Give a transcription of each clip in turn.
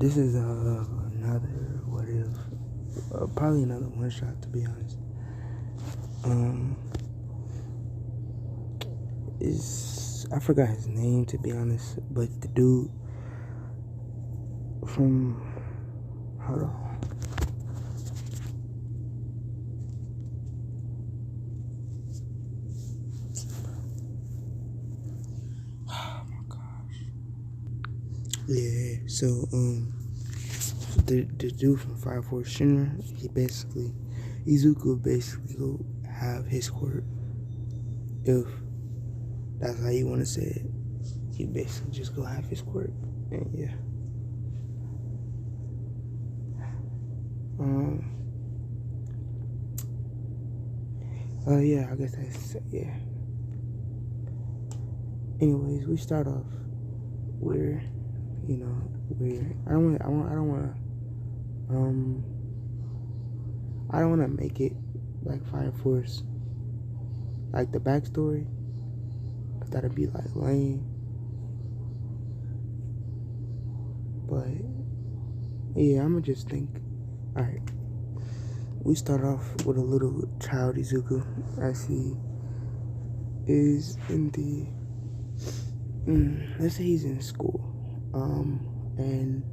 this is another what if, probably another one shot to be honest. Is I forgot his name to be honest, but the dude from hold on. Oh my gosh. Yeah, so the dude from Fire Force Shinra, Izuku basically go have his quirk. If that's how you want to say it, he basically just go have his quirk, and yeah. Yeah, I guess that's yeah. Anyways, we start off where, where I don't wanna make it like Fire Force, like the backstory, cause that'd be like lame. But yeah, I'ma just think. All right, we start off with a little child Izuku as he is in the let's say he's in school, and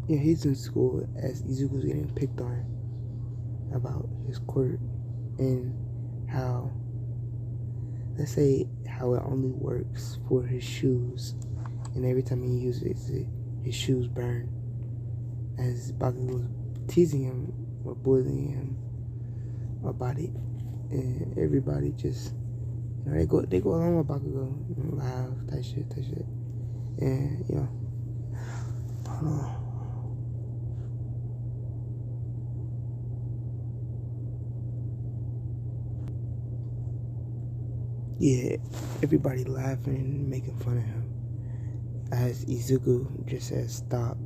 yeah, he's in school as Izuku's getting picked on about his quirk and how, let's say, how it only works for his shoes, and every time he uses it, his shoes burn. As Bakugo was teasing him or bullying him about it, and everybody just, they go along with Bakugo, laugh, that shit, and hold on. Yeah, everybody laughing, making fun of him. As Izuku just says stop,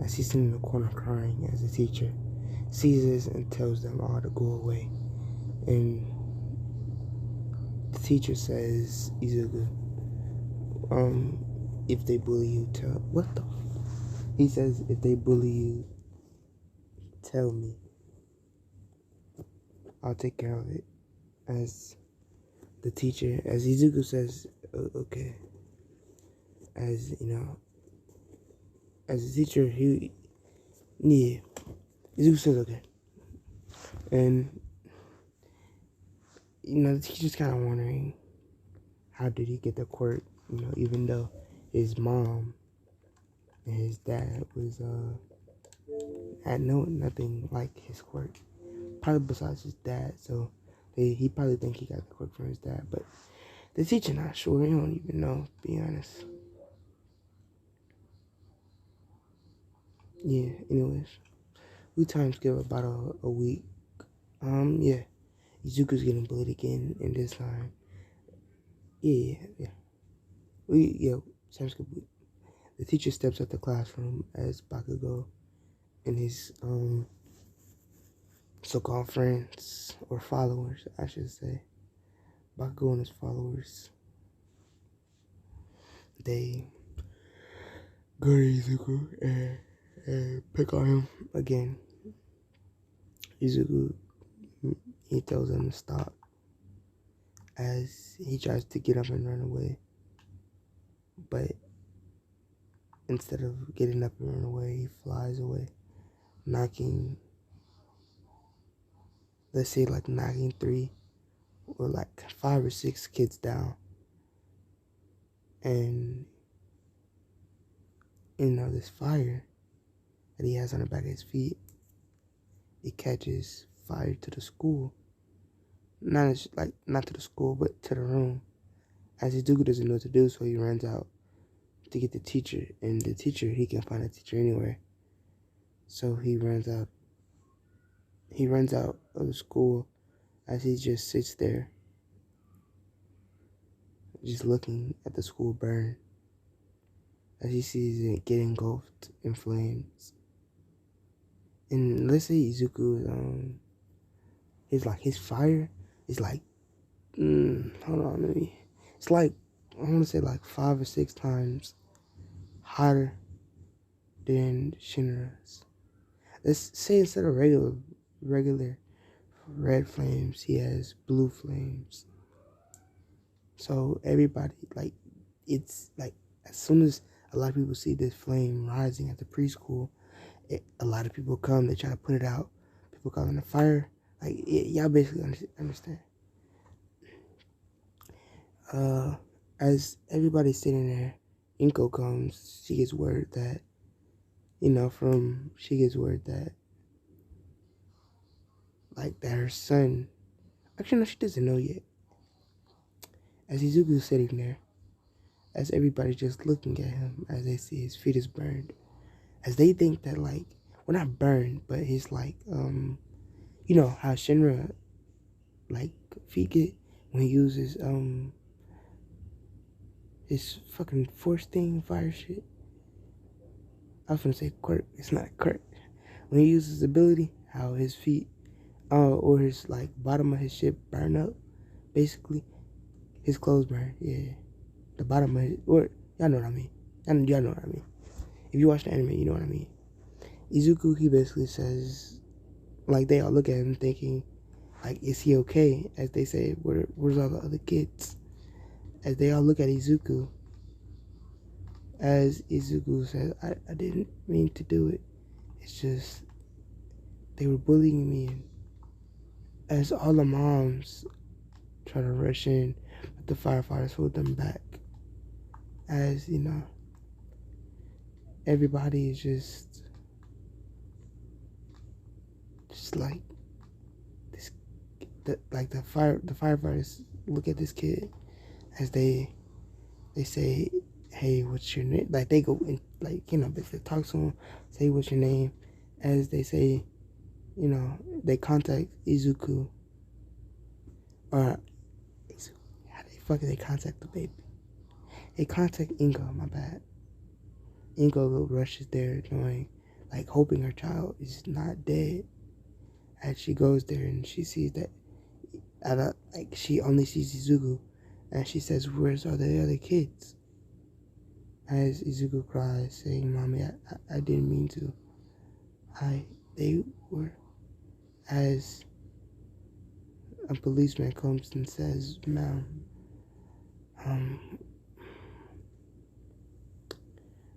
as he's sitting in the corner crying, as the teacher sees this and tells them all to go away. And the teacher says, Izuku, if they bully you, he says, if they bully you, tell me. I'll take care of it. As the teacher, as Izuku says, okay. As as a teacher, Izuku says okay. And, the teacher's kind of wondering, how did he get the quirk? Even though his mom and his dad had nothing like his quirk. Probably besides his dad, so he probably think he got the quirk from his dad, but the teacher not sure. He don't even know, to be honest. Yeah, anyways. We time skip about a week. Yeah. Izuku's getting bullied again, and this time. Yeah. Time skip week. The teacher steps out the classroom as Bakugo and his so-called friends, or followers, I should say. Bakugo and his followers, they go to Izuku and pick on him again. Izuku, he tells him to stop as he tries to get up and run away, but instead of getting up and run away, he flies away, knocking, let's say, like knocking 3 or like 5 or 6 kids down. And this fire that he has on the back of his feet, it catches fire to the school. Not to the school, but to the room. As Izuku doesn't know what to do, so he runs out to get the teacher. And the teacher, he can find a teacher anywhere. So he runs out. He runs out of the school as he just sits there, just looking at the school burn. As he sees it get engulfed in flames. And let's say Izuku, his fire is like, hold on, it's like I want to say like 5 or 6 times hotter than Shinra's. Let's say instead of regular red flames, he has blue flames. So everybody, like, it's like as soon as a lot of people see this flame rising at the preschool, a lot of people come. They try to put it out. People calling the fire. Like y'all basically understand. As everybody's sitting there, Inko comes. She gets word that she gets word that like that her son. Actually, no, she doesn't know yet. As Izuku's sitting there, as everybody's just looking at him, as they see his feet is burned, as they think that like, well, not burned, but his like you know how Shinra like feet get when he uses his fucking force thing, fire shit. I was gonna say quirk. It's not a quirk. When he uses his ability, how his feet, or his like bottom of his ship burn up, basically. His clothes burn. Yeah, the bottom of it, or y'all know what I mean. Y'all know what I mean. If you watch the anime, you know what I mean. Izuku, he basically says, like they all look at him thinking, like, is he okay? As they say, where's all the other kids? As they all look at Izuku, as Izuku says, I didn't mean to do it. It's just, they were bullying me. And as all the moms try to rush in, but the firefighters hold them back. As, everybody is just like, this, like the firefighters look at this kid as they say, hey, what's your name? Like they go and basically talk to him, say what's your name, as they say, they contact Izuku, or how they contact the baby? They contact Ingo, my bad. Ingo rushes there knowing, like hoping her child is not dead. As she goes there and she sees that, she only sees Izuku, and she says, where's all the other kids? As Izuku cries, saying, Mommy, I didn't mean to. They were. As a policeman comes and says, Ma'am,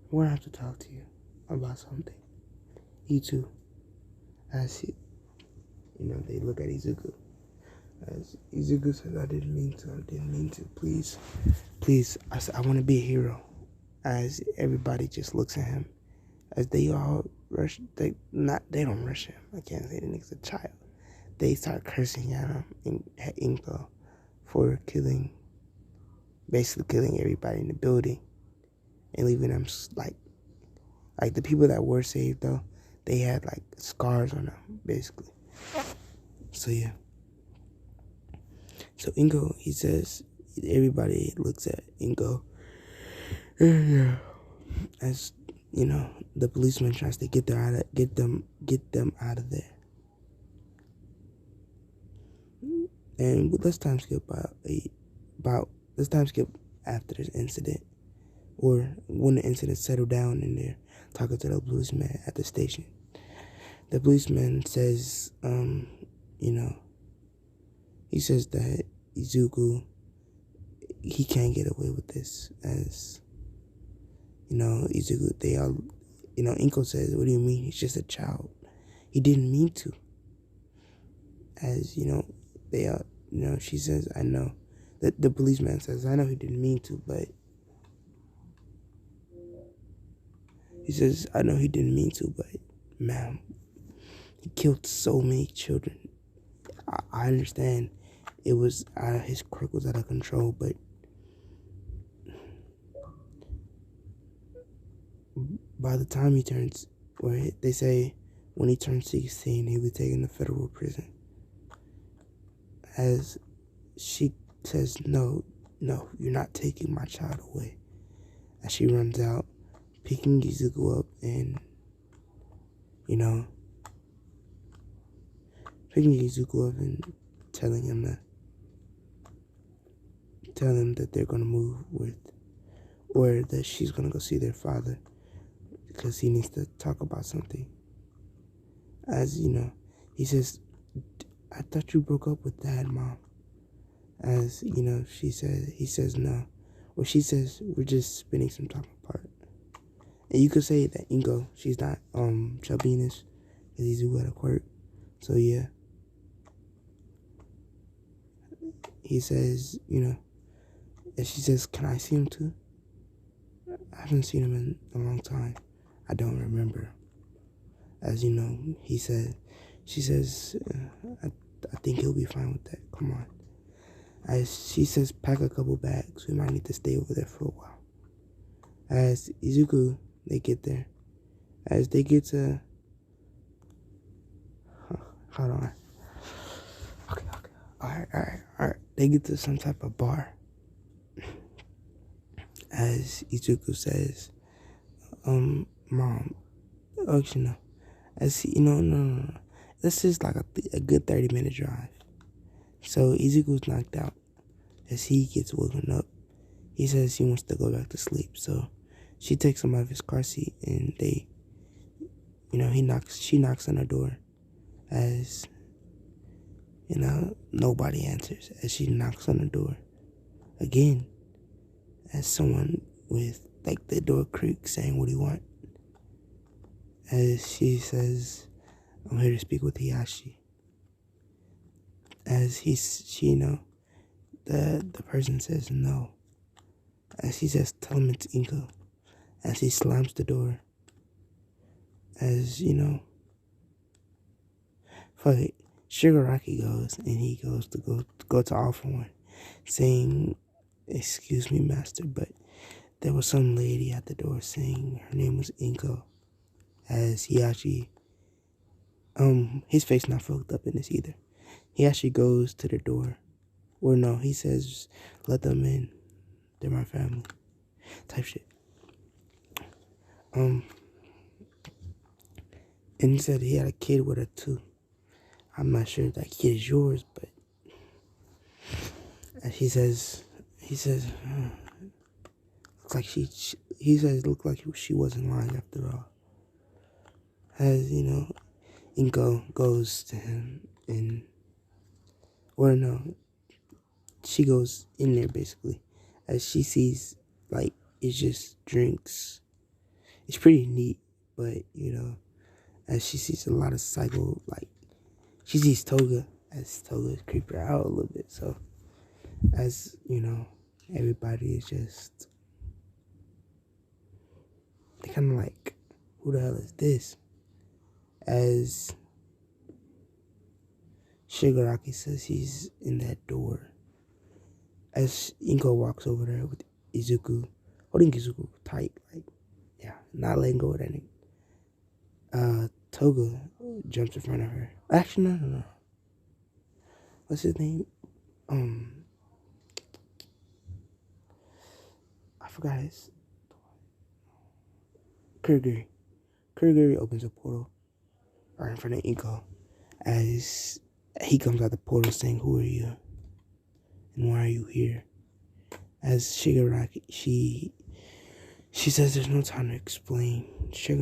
we're gonna have to talk to you about something. You too. As they look at Izuku. As Izuku says, I didn't mean to. Please, I want to be a hero. As everybody just looks at him. As they all rush, they don't rush him. I can't say the nigga's a child. They start cursing at him, at Inko, for basically killing everybody in the building. And leaving them, like the people that were saved, though, they had, like, scars on them, basically. So, yeah. So, Ingo, he says, everybody looks at Ingo. Yeah. As, the policeman tries to get them out of there. And let's time skip let's time skip after this incident, or when the incident settled down and they're talking to the policeman at the station. The policeman says, he says that Izuku, he can't get away with this, as, Izuku, they all, Inko says, what do you mean? He's just a child. He didn't mean to. As, they are, she says, I know. The policeman says, I know he didn't mean to, but he says, I know he didn't mean to, but, ma'am, he killed so many children. I understand his quirk was out of control, but by the time he turns, or they say when he turns 16, he'll be taken to federal prison. As she says, no, you're not taking my child away. As she runs out, picking Izuku up and, picking Izuku up and telling tell them that they're gonna move with, or that she's gonna go see their father because he needs to talk about something. As you know, he says, "I thought you broke up with Dad, Mom." As you know, he says no, or she says we're just spending some time apart. And you could say that Ingo, she's not chubby-ish, because he's at a quirk. So yeah, he says, you know, and she says, "Can I see him too?" I haven't seen him in a long time. I don't remember. As you know, she says, I think he'll be fine with that. Come on. As she says, pack a couple bags. We might need to stay over there for a while. As Izuku, they get there. As they get to, hold on. Okay. Alright. They get to some type of bar. As Izuku says, Mom, actually no. As he, no. This is like a good 30-minute drive. So Izuku's knocked out. As he gets woken up, he says he wants to go back to sleep. So she takes him out of his car seat, and they, she knocks on her door. As, nobody answers. As she knocks on the door again, as someone with, like, the door creaks saying, "What do you want?" As she says, "I'm here to speak with Hiyashi." As the person says no. As he says, "Tell him it's Inko." As he slams the door. As, fuck it. Shigaraki goes, and he goes to go to offer one, saying, "Excuse me, master, but there was some lady at the door saying her name was Inko." As he actually, his face not fucked up in this either. He actually goes to the door. Or no, he says, "Let them in. They're my family." Type shit. And he said he had a kid with her too. I'm not sure if that kid is yours, but he says, looks like looked like she wasn't lying after all. As, Inko goes to him, or no, she goes in there basically, as she sees, like, it's just drinks. It's pretty neat, but, as she sees a lot of cycle, like, she sees Toga, as Toga creep her out a little bit. So, as, everybody is just, they kind of like, who the hell is this? As Shigaraki says he's in that door. As Inko walks over there with Izuku, holding Izuku tight, like, yeah, not letting go of that nigga. Toga jumps in front of her. Actually, no. What's his name? I forgot his. Kurogiri. Kurogiri opens a portal right in front of Inko, as he comes out the portal saying, "Who are you? And why are you here?" As Shigaraki, she says there's no time to explain. She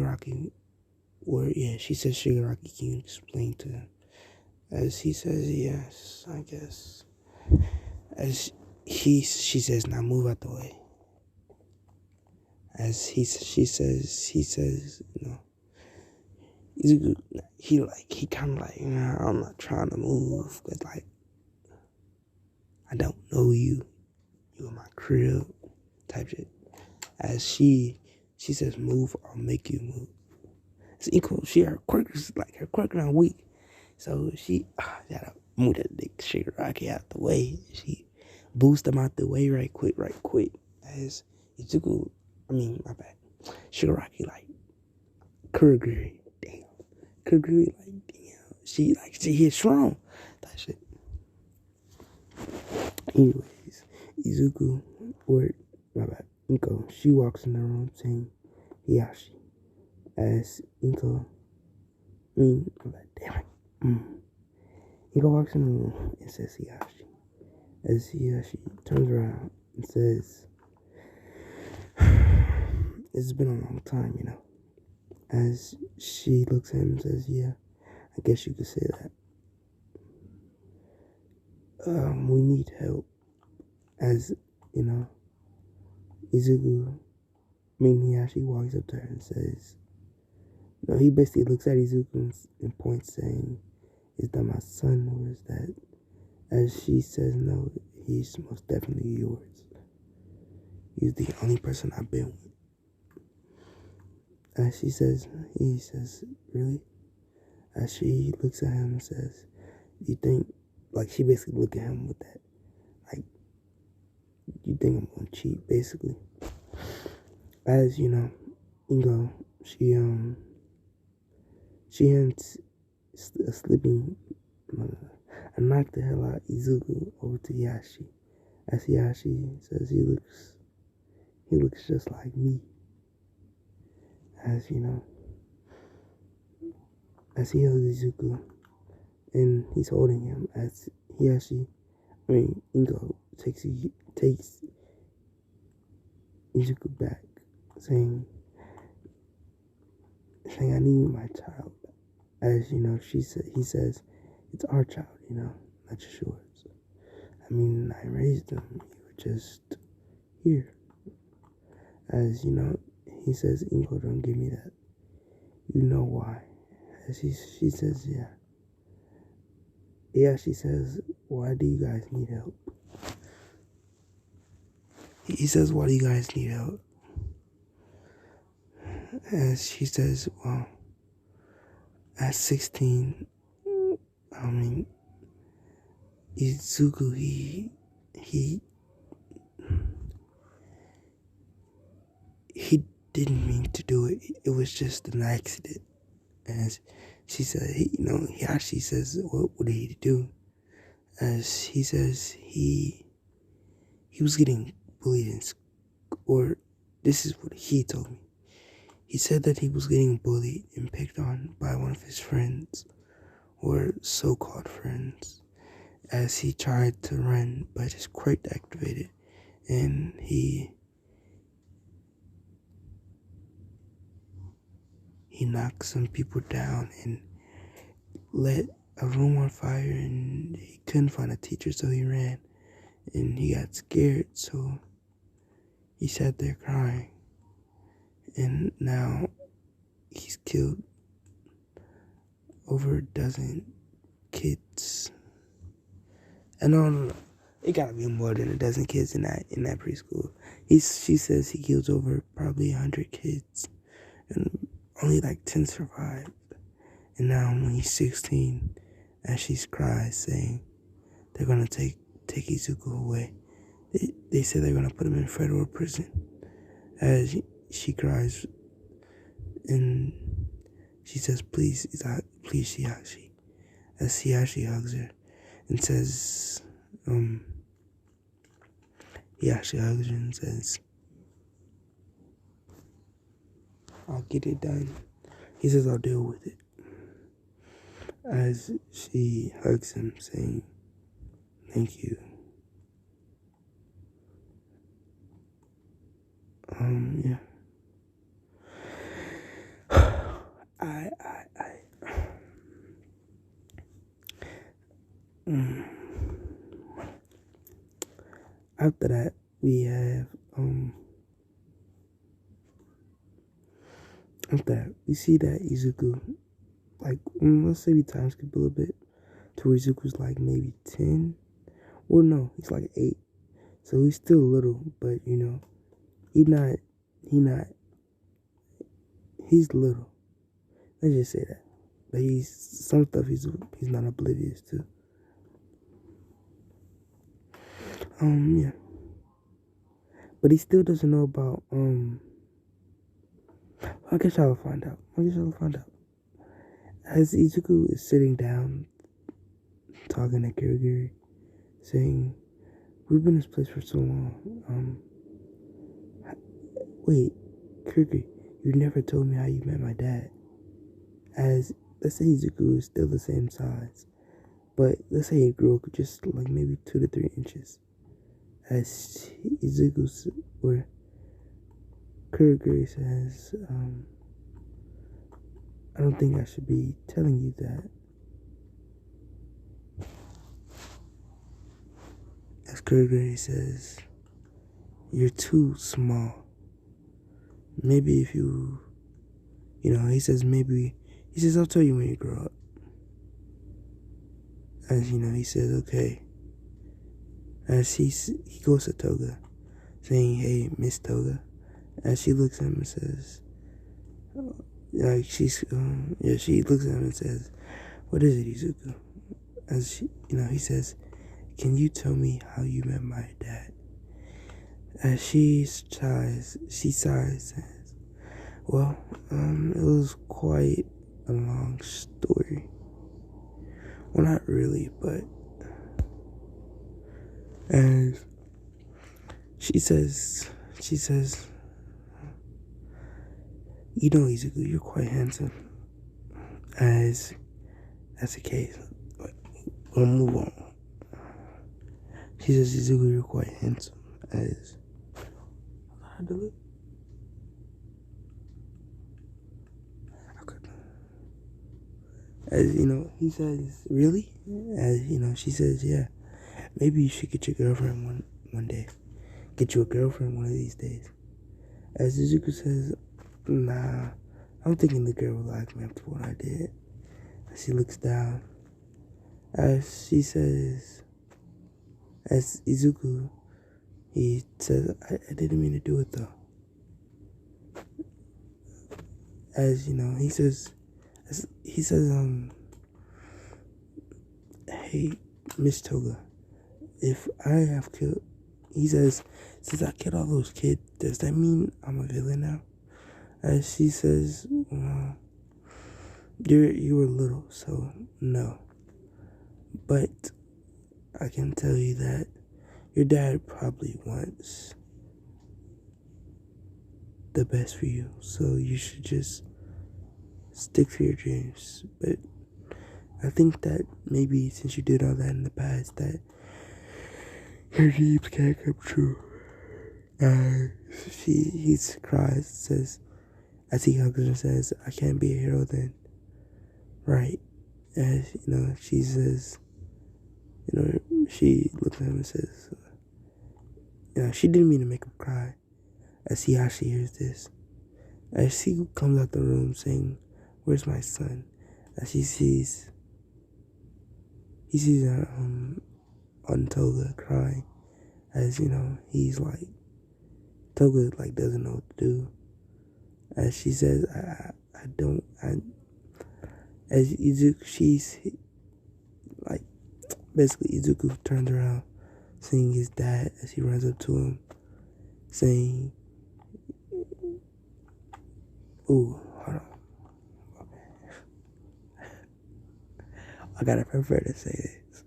says Shigaraki can explain to him. As he says, yes, I guess. As she says, "Now move out the way." As he says, he kind of like, "Nah, I'm not trying to move, because, like, I don't know you. You in my crib," type shit. As she says, "Move, or I'll make you move." It's equal. Her quirk not weak. So she gotta move that dick Shigaraki out the way. She boosts him out the way right quick. As Izuku, my bad. Shigaraki, like, Kurogiri, damn. Kurogiri, like, damn. She hit strong. That shit. Anyways, Izuku, my bad, Inko, she walks in the room saying Hiyashi. As Inko, my bad, damn it. Inko walks in the room and says Hiyashi. as she turns around and says, "It's been a long time, you know." As she looks at him and says, "Yeah, I guess you could say that. We need help." As you know, Izuku, he actually walks up to her and says, no, he basically looks at Izuku and points, saying, "Is that my son or is that?" As she says, "No, he's most definitely yours. He's the only person I've been with." As he says, "Really?" As she looks at him and says, "You think," like she basically look at him with that, like, "You think I'm gonna cheat?" Basically. As you know, Ingo, she ends sleeping. I knocked the hell out Izuku over to Yashi. As Yashi says, he looks just like me. As you know, as he hugs Izuku and he's holding him, as Ingo takes Izuku back, saying, "I need my child." As you know, he says, "It's our child, not just yours. I raised him. You were just here." As you know, he says, "Ingo, don't give me that. You know why?" As she says, "Yeah." Yeah, she says, "Why do you guys need help?" He says, "Why do you guys need help?" As she says, "Well, at 16, Izuku, he he didn't mean to do it. It was just an accident." As she said, he actually says, "What did he do?" As he says, he was getting bullied in school, or this is what he told me. He said that he was getting bullied and picked on by one of his friends, or so-called friends, as he tried to run, but his quirk activated, and he knocked some people down and lit a room on fire, and he couldn't find a teacher, so he ran, and he got scared, so he sat there crying, and now he's killed over a dozen kids. And no, it gotta be more than a dozen kids in that preschool. She says he kills over probably 100 kids, and only like 10 survived. And now when he's 16, as she cries, saying they're gonna take Izuku away. They say they're gonna put him in federal prison. As she cries, and she says, "Please, please, Shihashi." As Shihashi hugs her and says, Shihashi hugs her and says, "I'll get it done." He says, "I'll deal with it." As she hugs him, saying, "Thank you." Yeah. I After that, we have, after that, we see that Izuku, like, let's say we time skip a little bit to where Izuku's like maybe 10, or no, he's like 8, so he's still little, but he not, he's little, let's just say that, but some stuff he's not oblivious to. Yeah, but he still doesn't know about, I guess I'll find out. As Izuku is sitting down, talking to Kirigiri, saying, "We've been in this place for so long. Wait, Kirigiri, you never told me how you met my dad." As, let's say Izuku is still the same size But let's say it grew just like maybe 2 to 3 inches. As Izuku's, or Kurogiri says, I don't think I should be telling you that. As Kurogiri says, you're too small. Maybe if you he says I'll tell you when you grow up. As he says, okay. As he goes to Toga, saying, hey, Miss Toga. As she looks at him and says, she looks at him and says, what is it, Izuku? As he says, can you tell me how you met my dad? As she sighs, says, well, it was quite a long story. Well, not really, but as she says, Izuku, you're quite handsome. As that's the case, we'll move on. She says, Izuku, you're quite handsome. As he says, really? As she says, yeah. Maybe you should get your girlfriend one day. Get you a girlfriend one of these days. As Izuku says, nah, I'm thinking the girl will like me after what I did. As he looks down, as she says, as Izuku, he says, I didn't mean to do it though. As he says, hey, Miss Toga, if I have killed, he says, since I killed all those kids, does that mean I'm a villain now? As she says, well, you were little, so no. But I can tell you that your dad probably wants the best for you, so you should just stick to your dreams. But I think that maybe since you did all that in the past, that your dreams can't come true. He cries, says, as he hugs her and says, I can't be a hero then. Right. As, she says, she looks at him and says, she didn't mean to make him cry. As he actually hears this. As she comes out the room saying, where's my son? As he sees her on Toga crying. As, he's like, Toga like doesn't know what to do. As she says, as Izuku, basically Izuku turns around, seeing his dad as he runs up to him, saying, ooh, hold on. I gotta prefer to say this.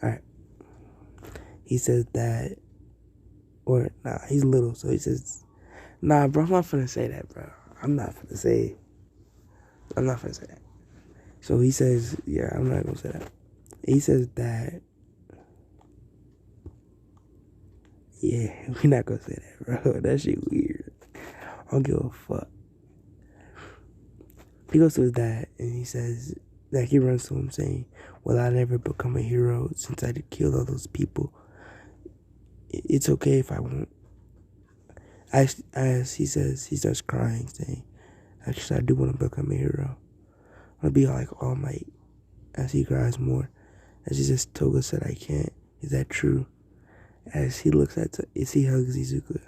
Alright. He says that, he's little, so he says, nah, bro, I'm not finna say that, bro. I'm not finna say that. So he says, yeah, I'm not gonna say that. He says that, yeah, we're not gonna say that, bro. That shit weird. I don't give a fuck. He goes to his dad and he says that he runs to him saying, well, I never become a hero since I killed all those people. It's okay if I won't. As he says, he starts crying, saying, actually, I do want to become a hero. I want to be like All Might. As he cries more. As he says, Toga said I can't. Is that true? As he hugs Izuku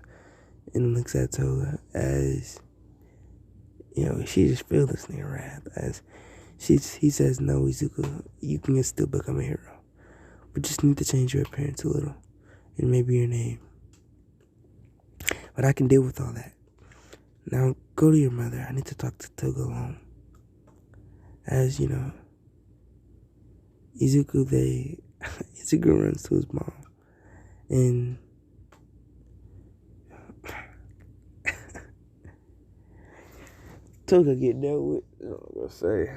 and looks at Toga, as she just feels this nigga wrath. As he says, no, Izuku, you can still become a hero. But just need to change your appearance a little. And maybe your name. But I can deal with all that. Now go to your mother. I need to talk to Toga alone. As Izuku runs to his mom. And Toga get dealt with. I was gonna say.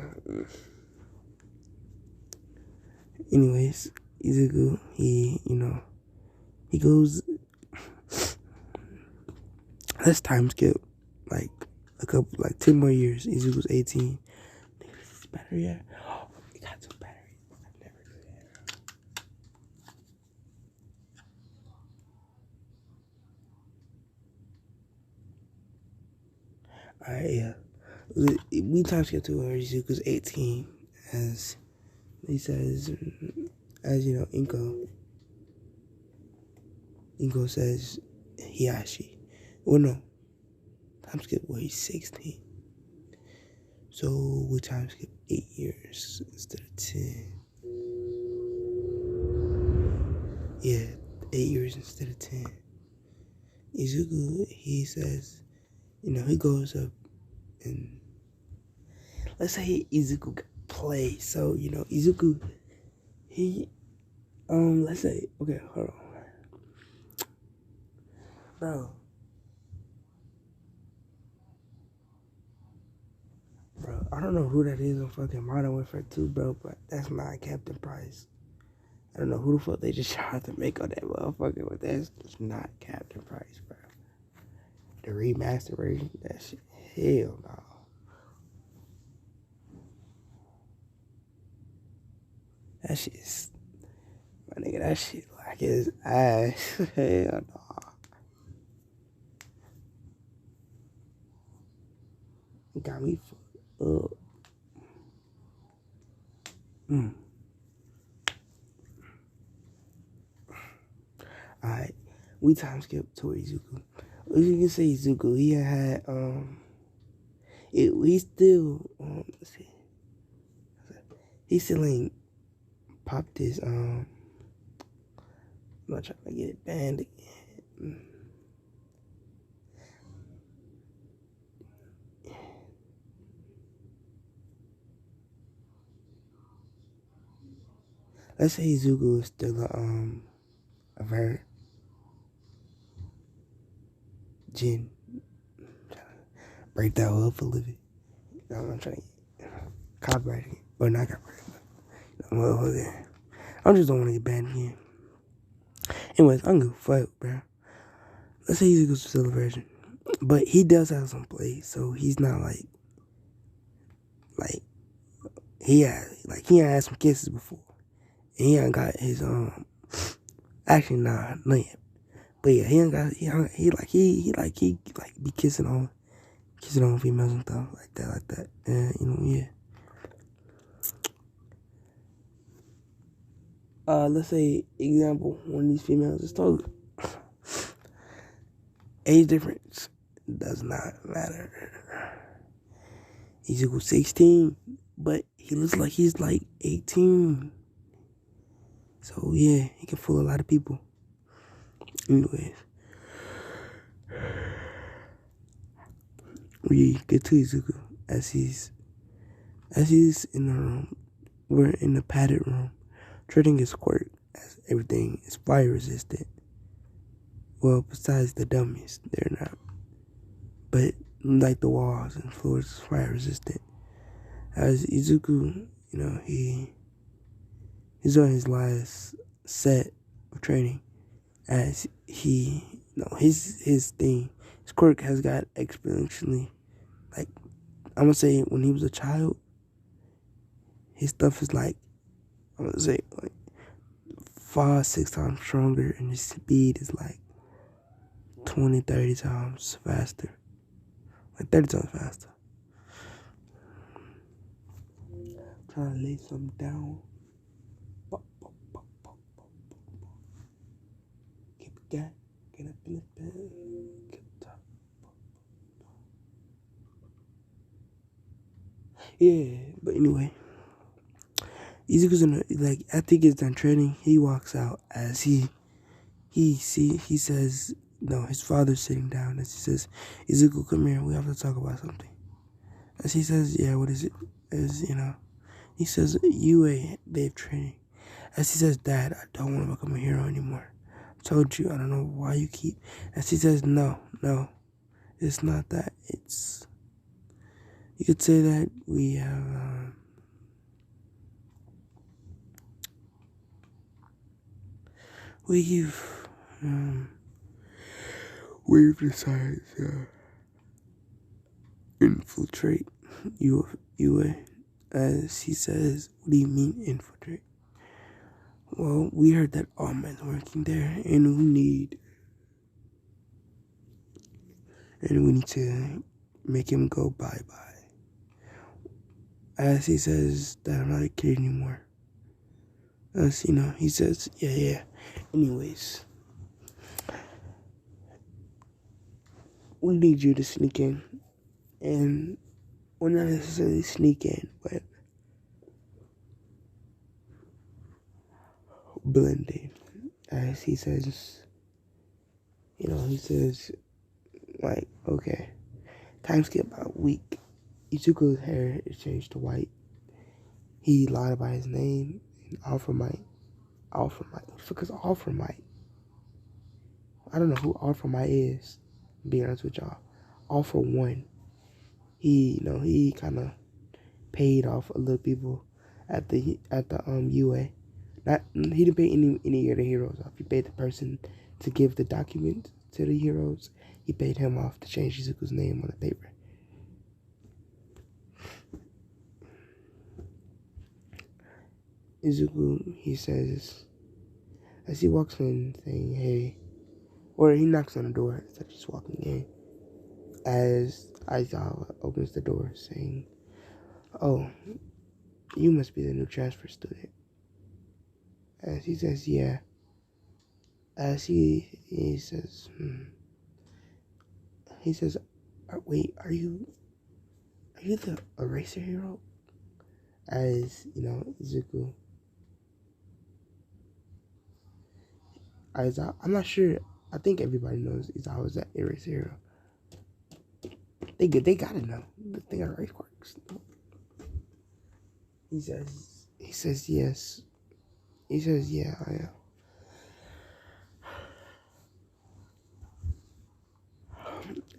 Anyways, Izuku, he goes. Let's time skip like 10 more years. Izuku's 18. This battery at? Oh, it got some battery. I never do that. Alright, yeah. We time skip to where Izuku's 18, as he says, as you know, Inko says, Hiyashi. Well, no, time skip where he's 16. So we time skip 8 years instead of 10. Yeah, 8 years instead of 10. Izuku, he says, he goes up and let's say Izuku could play. So, Izuku, he, let's say, okay, hold on. Bro, I don't know who that is on fucking Modern Warfare 2, bro, but that's not Captain Price. I don't know who the fuck they just tried to make on that motherfucker, but that's not Captain Price, bro. The remastered version, that shit, hell no. That shit's, my nigga, that shit like his ass, hell no. Got me fucked up. Alright, we time skip to Izuku. As you can see, Izuku, he had, he still, let's see. He still ain't popped his, I'm not trying to get it banned again. Let's say Izuku is still a virgin. Break that up for a living. I'm not trying to copyright it. Or not copyright it. Motherfucker. I just don't want to get banned again. Anyways, I'm gonna fuck, bro. Let's say Izuku's still a virgin. But he does have some play, so he's not like he had some kisses before. And he ain't got his actually not yet. But yeah, he ain't got he be kissing on females and stuff like that. And yeah. Let's say example, one of these females is told age difference does not matter. He's equal 16, but he looks like he's like 18. So yeah, he can fool a lot of people. Anyways, we get to Izuku as he's in the room. We're in the padded room, treating his quirk as everything is fire resistant. Well, besides the dummies, they're not. But like the walls and floors is fire resistant. As Izuku, he's on his last set of training. As he, his quirk has got exponentially, like, I'm gonna say when he was a child, his stuff is like, I'm gonna say like 5-6 times stronger, and his speed is like 20-30 times faster, like 30 times faster. I'm trying to lay something down. Keep it going. Get up in this bed. Get up. Yeah, but anyway, Izuku's after he gets done training, he walks out as he says, no, his father's sitting down, as he says, Izuku, come here, we have to talk about something. As he says, yeah, what is it? He says, you a day of training. As he says, Dad, I don't want to become a hero anymore. I told you, I don't know why you keep. As he says, no, it's not that. You could say that we have we've um, we've decided to infiltrate UA. As he says, what do you mean infiltrate? Well, we heard that all men's working there, and we need to make him go bye bye. As he says that I'm not a kid anymore. As he says, yeah. Anyways, we need you to sneak in, and well, not necessarily sneak in, but blend in. As he says, he says, like, okay, time skip about a week. Izuku's hair is changed to white. He lied about his name. Alpha Mite. What the fuck is Alpha Mite? I don't know who Alpha Mite is. To be honest with y'all, Alpha One. He kind of paid off a little people at the UA. Not he didn't pay any of the heroes off. He paid the person to give the document to the heroes. He paid him off to change Izuku's name on the paper. Izuku, he says, as he walks in, saying, hey, or he knocks on the door instead of just walking in, as Aizawa opens the door, saying, oh, you must be the new transfer student. As he says, yeah. As he says, he says, wait, are you the eraser hero? As, Izuku, Aizawa, I'm not sure, I think everybody knows Aizawa's that eraser hero. They gotta know. They got race quirks. He says yes. He says, yeah, I am.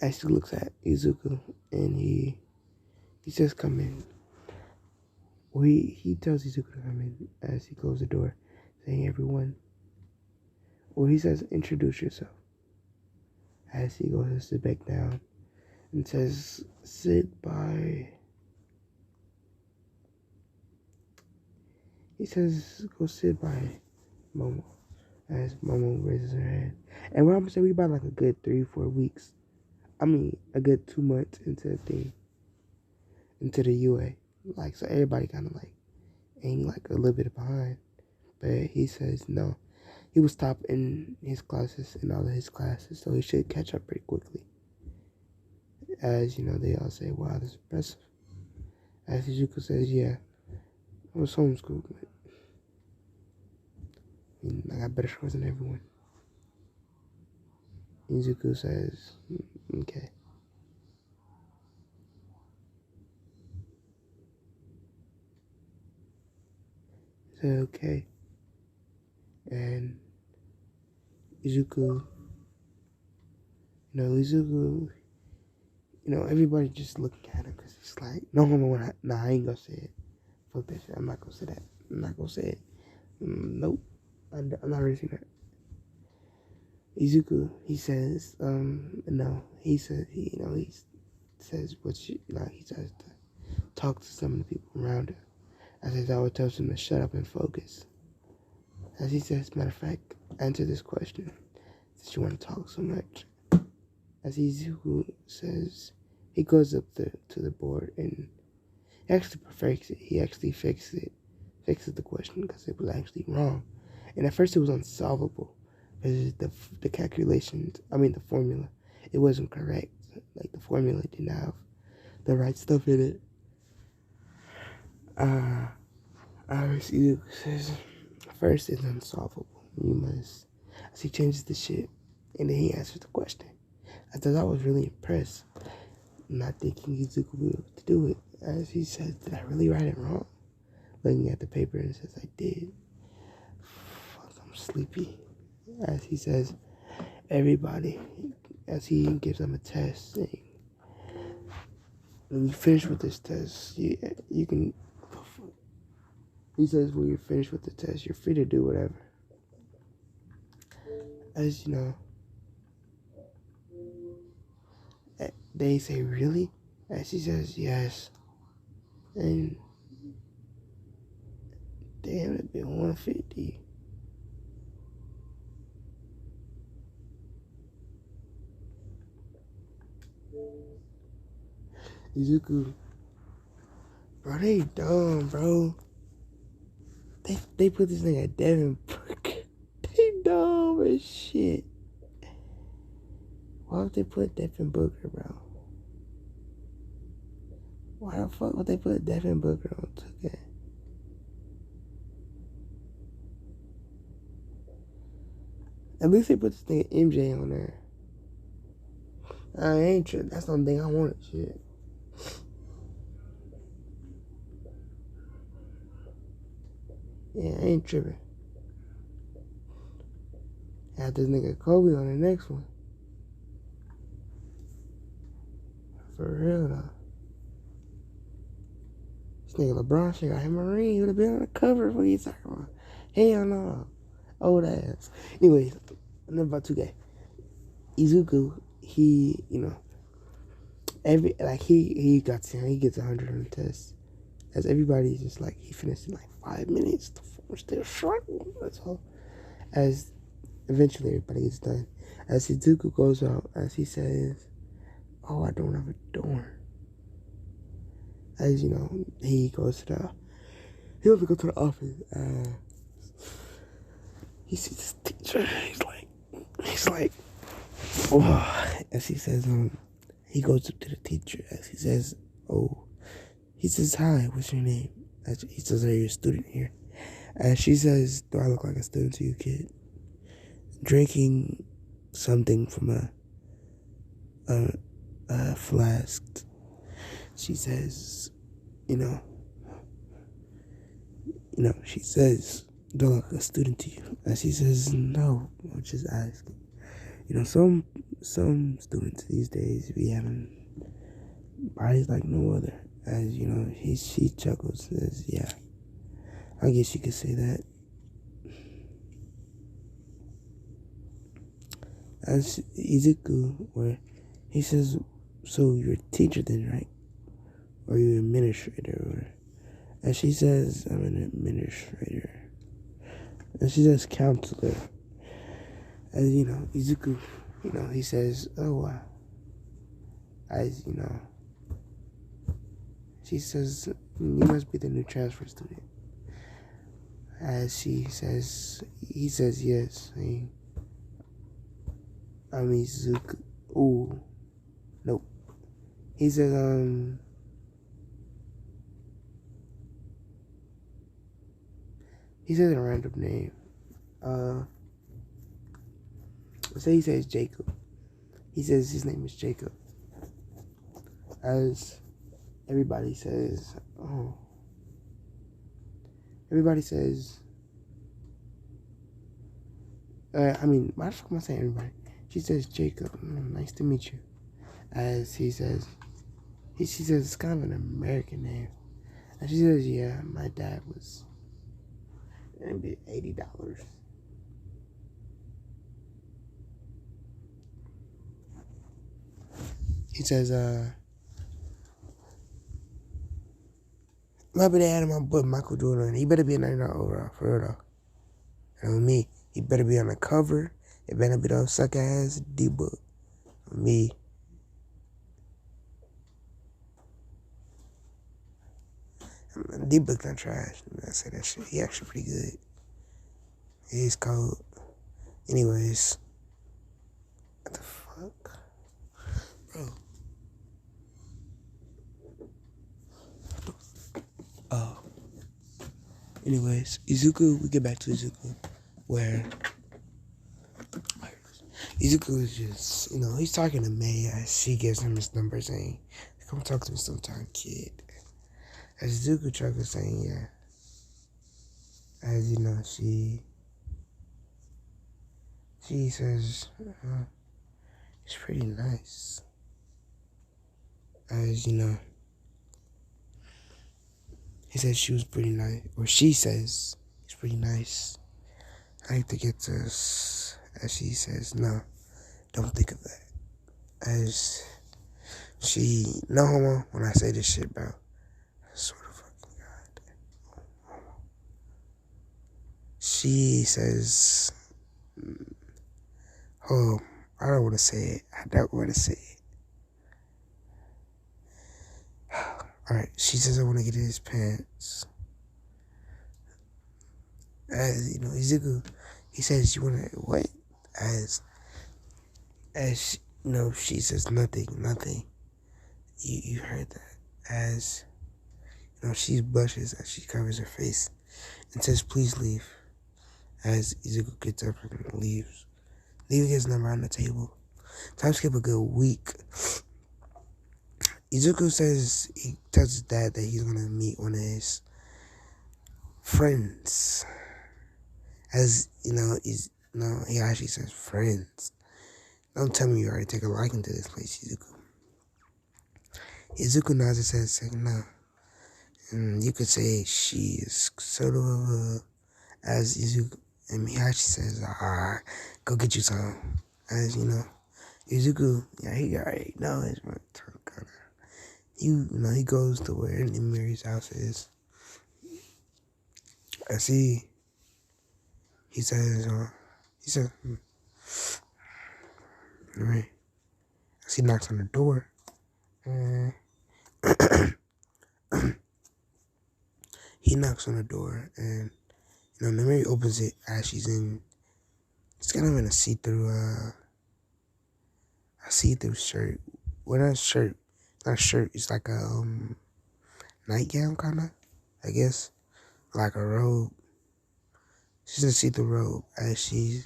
As he looks at Izuku and he says, come in. Well, he tells Izuku to come in as he closes the door, saying, everyone. Well, he says, introduce yourself. As he goes to sit back down and says, sit by. He says, go sit by Momo. As Momo raises her hand. And what I'm gonna say, we about like a good 3-4 weeks. I mean, a good 2 months into the thing. Into the UA. Like, so everybody kind of like ain't like a little bit behind. But he says no. He was top in his classes, in all of his classes, so he should catch up pretty quickly. As, they all say, wow, that's impressive. As Izuku says, yeah, I was homeschooled, but I got better scores than everyone. Izuku says, okay. He said, okay. And Izuku, everybody just looking at him because he's like, no, I ain't gonna say it. Fuck that shit. I'm not gonna say that. I'm not gonna say it. Nope. I'm not raising that. Izuku, he says, no. He says, he says he says to talk to some of the people around him. As his always tells him to shut up and focus. As he says, matter of fact, answer this question since you want to talk so much. As Izuku says, he goes up to the board and he actually perfects it. He actually fixes the question because it was actually wrong. And at first it was unsolvable because the calculations, the formula, it wasn't correct. Like the formula didn't have the right stuff in it. Izuku says, first it's unsolvable. You must, as he changes the shit, and then he answers the question. I thought I was really impressed, not thinking Izuku would be able to do it. As he says, did I really write it wrong? Looking at the paper and says, I did. Fuck, I'm sleepy. As he says, everybody, as he gives them a test, saying, when you finish with this test, you can. He says when you're finished with the test, you're free to do whatever. As you know, they say, really? And she says, yes. And damn, it'd be 150. Izuku, bro, they dumb, bro. They put this nigga Devin Booker. They dumb as shit. Why would they put Devin Booker, bro? Why the fuck would they put Devin Booker on 2K? At least they put this nigga MJ on there. I ain't tripping. That's the only thing I wanted, shit. Yeah, I ain't tripping. Have this nigga Kobe on the next one. For real, though. This nigga LeBron shit got him a ring. He would have been on the cover. What are you talking about? Hell no. Old ass. Anyways, enough about 2K. Izuku, he, you know, he gets 100 on the test. As everybody's just like, he finished in like 5 minutes. The form still short. That's all. As eventually everybody gets done. As Izuku goes out, as he says, oh, I don't have a dorm. As you know, he goes to he has to go to the office. He sees his teacher. He's like, oh, as he says, he goes up to the teacher. As he says, oh, he says, hi, what's your name? As he says, are you a student here? And she says, do I look like a student to you, kid? Drinking something from a flask. She says, you know, she says, do I look like a student to you? And she says, no, I'm just asking. You know, some students these days be having bodies like no other. As you know, she chuckles, says, yeah, I guess you could say that. As Izuku, where he says, so you're a teacher then, right? Or you're an administrator? And she says, I'm an administrator. And she says, counselor. As you know, Izuku, you know, he says, oh, as you know, she says, you must be the new transfer student. As he says, yes. I'm Izuku. Ooh, nope. He says, he says a random name. Say he says Jacob. He says his name is Jacob. As everybody says, oh. Everybody says, why the fuck am I saying everybody? She says, Jacob, nice to meet you. As he says, she says, it's kind of an American name. And she says, yeah, my dad was, it'd be $80. He says, my dad and my boy Michael Jordan, he better be a $90 overall, for real though. And with me, he better be on the cover. It better be those suck ass D-book. Me. D-book not trash. I say that shit. He actually pretty good. He's cold. Anyways. What the fuck? Bro. Oh. Anyways, Izuku, we get back to Izuku. Where Izuku is just, he's talking to Mei as she gives him his number saying, come talk to me sometime, kid. As Izuku Chuck saying, yeah. As she says, it's pretty nice. As He said she was pretty nice, or she says he's pretty nice. I like to get this, as she says, no, don't think of that. As she, no homo when I say this shit, bro. I swear to fucking God. She says, oh, I don't want to say it. I don't want to say it. Alright, she says I want to get in his pants. As, you know, Izuku, he says you want to, what? As she, you know, she says nothing. You heard that. As, you know, she blushes as she covers her face and says, please leave. As Izuku gets up and leaves, leaving his number on the table. Time skip a good week. Izuku says, he tells his dad that he's gonna meet one of his friends. As, you know, he actually says friends. Don't tell me you already take a liking to this place, Izuku. Izuku nods and says, no. And you could say she is sort of as Izuku, and Mihachi says, go get you some. As, you know, Izuku, yeah, he already knows his kind of. You know, he goes to where Nimiri's house is. As he says, right. As he knocks on the door, and he knocks on the door, and, you know, Nimiri opens it as she's in, it's kind of in a see-through shirt. Well, not shirt. Not shirt. It's like a nightgown, kind of, I guess. Like a robe. She's in a see-through robe. As she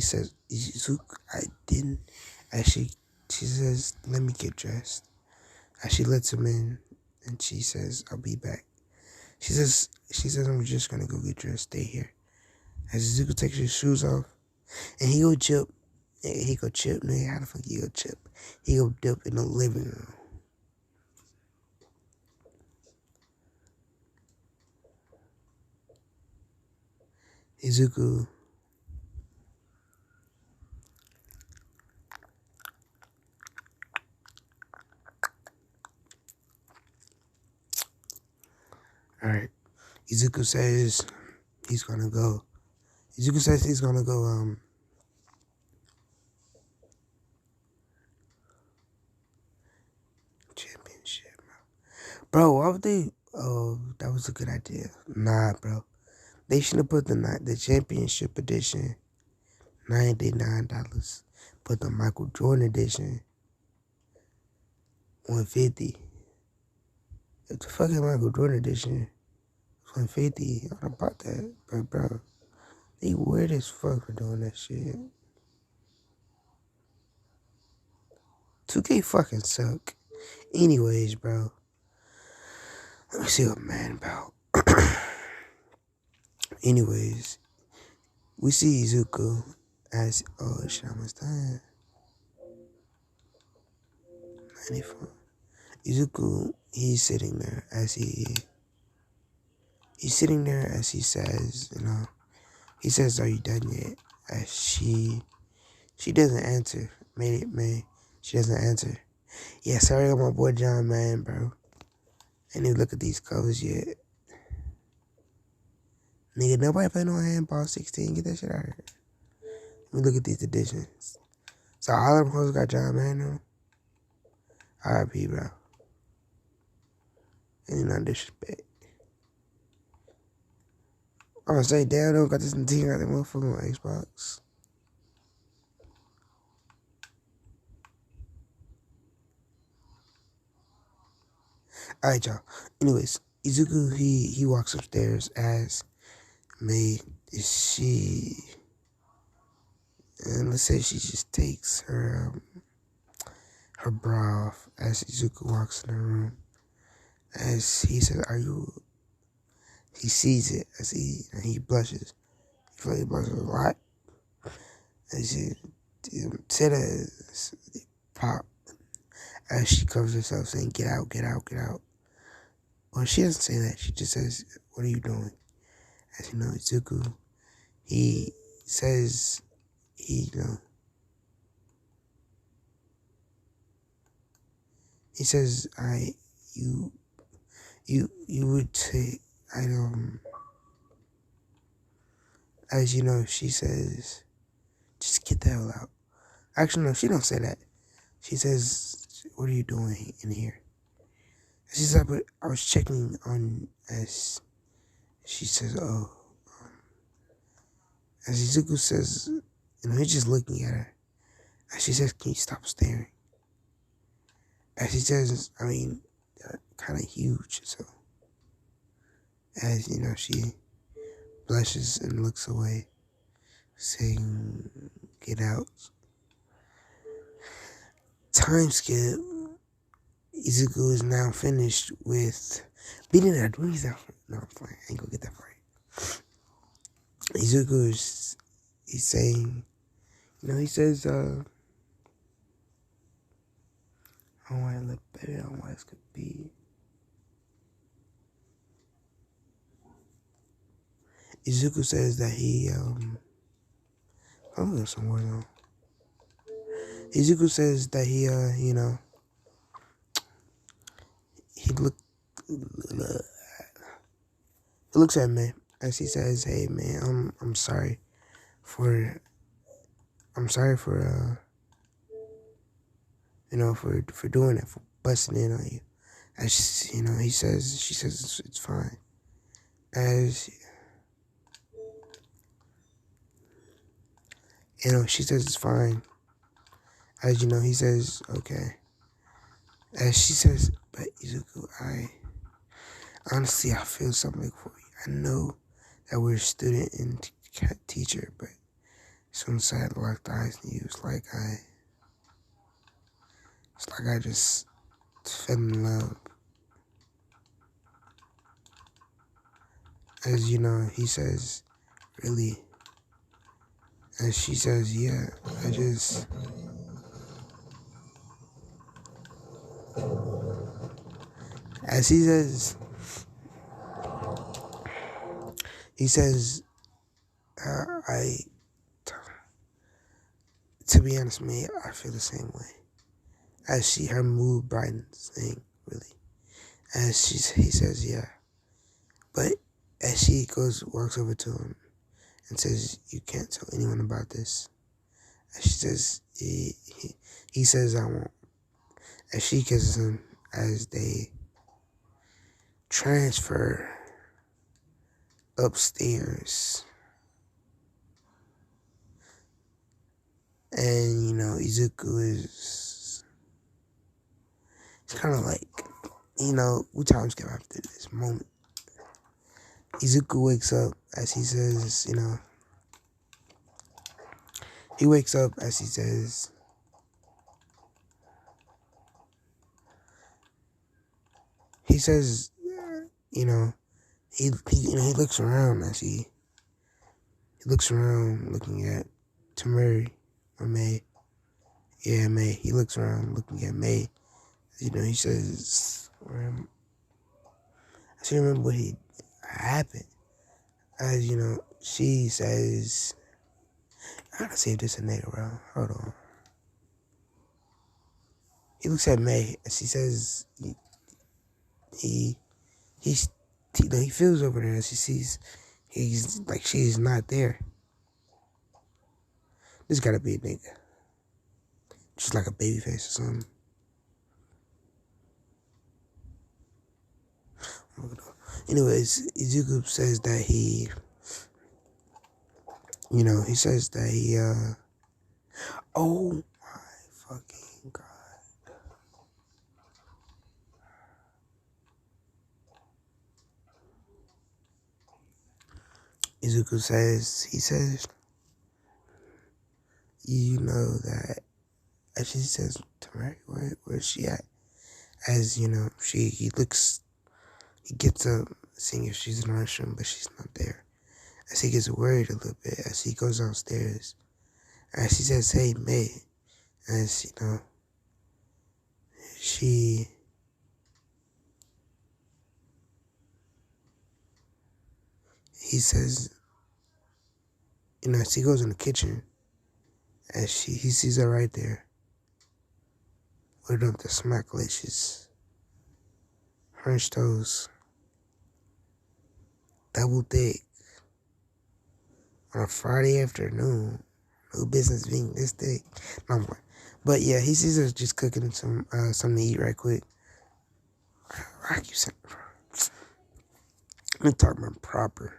says, Izuku, I didn't. As she says, let me get dressed. As she lets him in, and she says, I'll be back. She says, I'm just gonna go get dressed. Stay here. As Izuku takes his shoes off, and he go chip. Nigga, how the fuck he go chip? He go dip in the living room. Izuku. Alright. Izuku says he's gonna go. Championship. Bro, why would they? Oh, that was a good idea. Nah, bro. They should have put the championship edition, $99. Put the Michael Jordan edition, $150. If the fucking Michael Jordan edition was $150, I'd have bought that. But bro, they weird as fuck for doing that shit. 2K fucking suck. Anyways, bro. Let me see what I'm mad about. Anyways, we see Izuku as, oh shit, how much time? 94. Izuku, he's sitting there as he says, you know, he says, are you done yet? As she doesn't answer. She doesn't answer. Yeah, sorry about my boy John, man, bro. I didn't even look at these covers yet. Nigga, nobody play no handball 16. Get that shit out of here. Let me look at these editions. So all of them clothes got John Man on. R.I.P. bro. Ain't no disrespect. I'm gonna say, damn, don't got this in team got that motherfucker on Xbox. Alright, y'all. Anyways, Izuku, he walks upstairs as May, and let's say she just takes her bra off as Izuku walks in the room. As he says, he sees it as he blushes. He blushes a lot. As he said pop as she covers herself saying, get out, get out, get out. Well, she doesn't say that. She just says, "What are you doing?" As you know, Izuku, he says, he he says, you, you would say, as you know, she says, just get the hell out. Actually, no, she don't say that. She says, "What are you doing in here?" She said, "But I was checking on," as she says, "Oh," as Izuku says, he's just looking at her. As she says, "Can you stop staring?" As she says, they're kind of huge, so as she blushes and looks away, saying, "Get out." Time skip. Izuku is now finished with beating her. What is that? No, I'm fine. I ain't gonna get that right. Izuku he's saying, he says, I want to look better on what this could be. Izuku says that I'm going somewhere though. Izuku says that he looks at me as he says, "Hey man, I'm sorry for, for doing it, for busting in on you." As she says it's fine. As she says it's fine. As he says, okay. As she says, "But Izuku, honestly, I feel something for you. I know that we're a student and teacher, but as soon as I locked eyes on you, it's like I just fell in love." As he says, "Really?" As she says, "Yeah, as he says, I, to be honest, me, I feel the same way. As her mood brightens, saying, "Really?" As he says, "Yeah." But as she walks over to him and says, "You can't tell anyone about this." As she says, he says, "I won't." As she kisses him, as they transfer upstairs, and Izuku is, it's kind of like, we time skip after this moment. Izuku wakes up as he says, he wakes up as he says, he says, he looks around as he looks around looking at Tamari or May. Yeah, May. He looks around looking at May. He says, I still remember what happened. As she says, I gotta see if this a nigga, bro. Hold on. He looks at May as he says, he feels over there as he sees he's like she's not there. This gotta be a nigga. Just like a baby face or something. Anyways, Izuku says that he says that oh my fucking god. Izuku says, that, as she says, Tamari, where's she at? As he gets up, seeing if she's in the restroom, but she's not there. As he gets worried a little bit, as he goes downstairs, as she says, "Hey, May," as she he says, as he goes in the kitchen, and he sees her right there, with up the smack laces, French toast, double thick, on a Friday afternoon. No business being this thick. No more. But yeah, he sees her just cooking something to eat right quick. I keep saying, I'm talking about proper.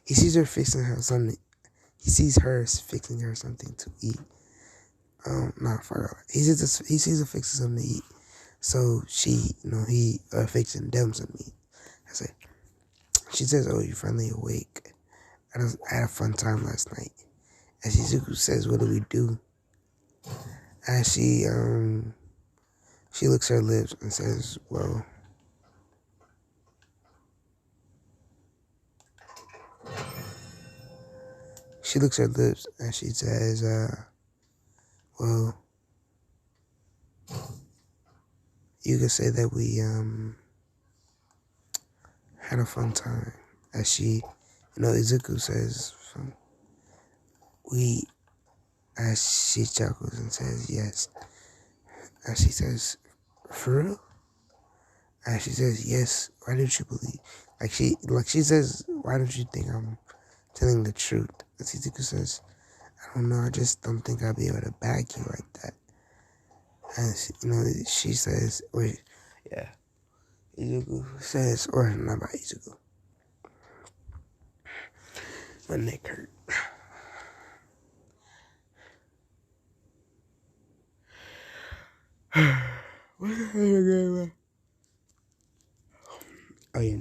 He sees her fixing her something. He sees her fixing her something to eat. He sees her fixing something to eat. So he fixing them some meat. She says, "Oh, you're finally awake. I had a fun time last night." As Izuku says, "What do we do?" As she licks her lips and says, "Well." She licks her lips and she says, "Well, you could say that we had a fun time." As Izuku says, "We," as she chuckles and says, "Yes." As she says, "For real?" And she says, "Yes, why don't you believe?" She says, "Why don't you think I'm telling the truth?" And Izuku says, "I don't know, I just don't think I'll be able to back you like that." And she says, wait, yeah. Izuku says, or not about Izuku. My neck hurt. What's the name again? Oh yeah,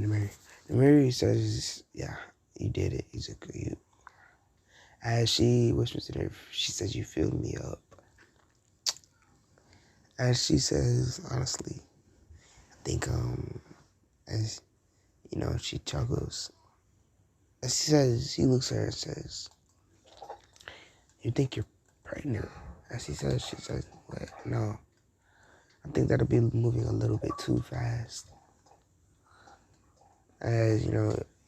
Namiri says, "Yeah, you did it, Izuku. You." As she whispers to her, she says, "You filled me up." As she says, honestly, I think as she chuckles. As she looks at her and says, "You think you're pregnant?" As she says, "What? No. I think that'll be moving a little bit too fast." As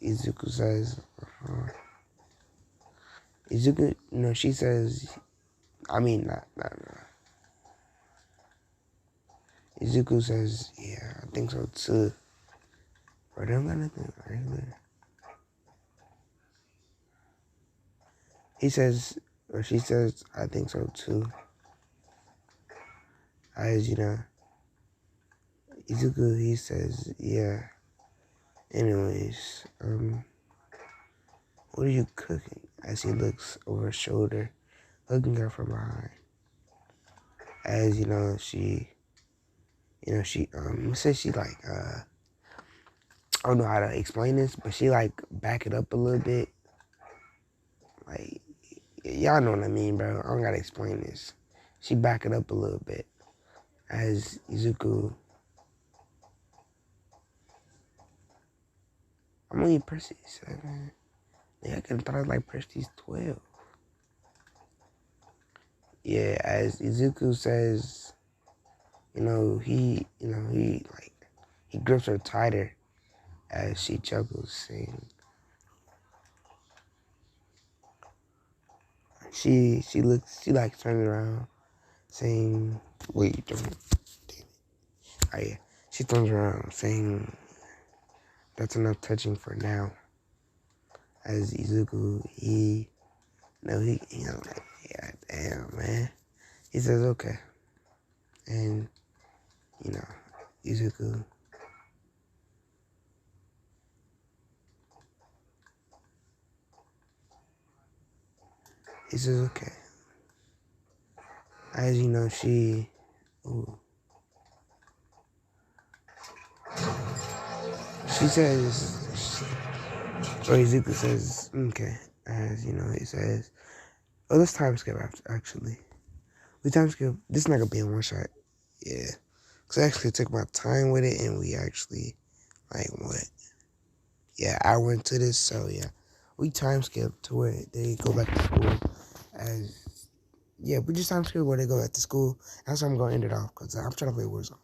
Izuku says, Izuku, she says, I mean, not. Izuku says, "Yeah, I think so too." Or they don't got nothing regular. He says, or she says, "I think so too." As Izuku, he says, "Yeah. Anyways, what are you cooking?" As he looks over her shoulder, hugging her from behind. As she says she like I don't know how to explain this, but she like back it up a little bit. Like y'all know what I mean, bro. I don't gotta explain this. She back it up a little bit. As Izuku, I'm only pressing 7. Yeah, I could have thought I was like Prestige 12. Yeah, as Izuku says, he grips her tighter as she chuckles, saying, she turns around, saying, "Wait, don't, damn it." Oh yeah, she turns around, saying, "That's enough touching for now." As Izuku, like, yeah, damn, man. He says, "Okay." And, Izuku, he says, "Okay." As ooh, she says, or Izuku says, "Okay." As, he says, "Oh, let's time skip actually. We time skip. This is not gonna be in one shot." Yeah. Because I actually took my time with it and we actually, like, what? Yeah, I went to this, so yeah. We time skip to where they go back to school. As, yeah, we just time skip where they go back to school. That's how I'm gonna end it off because I'm trying to play Warzone.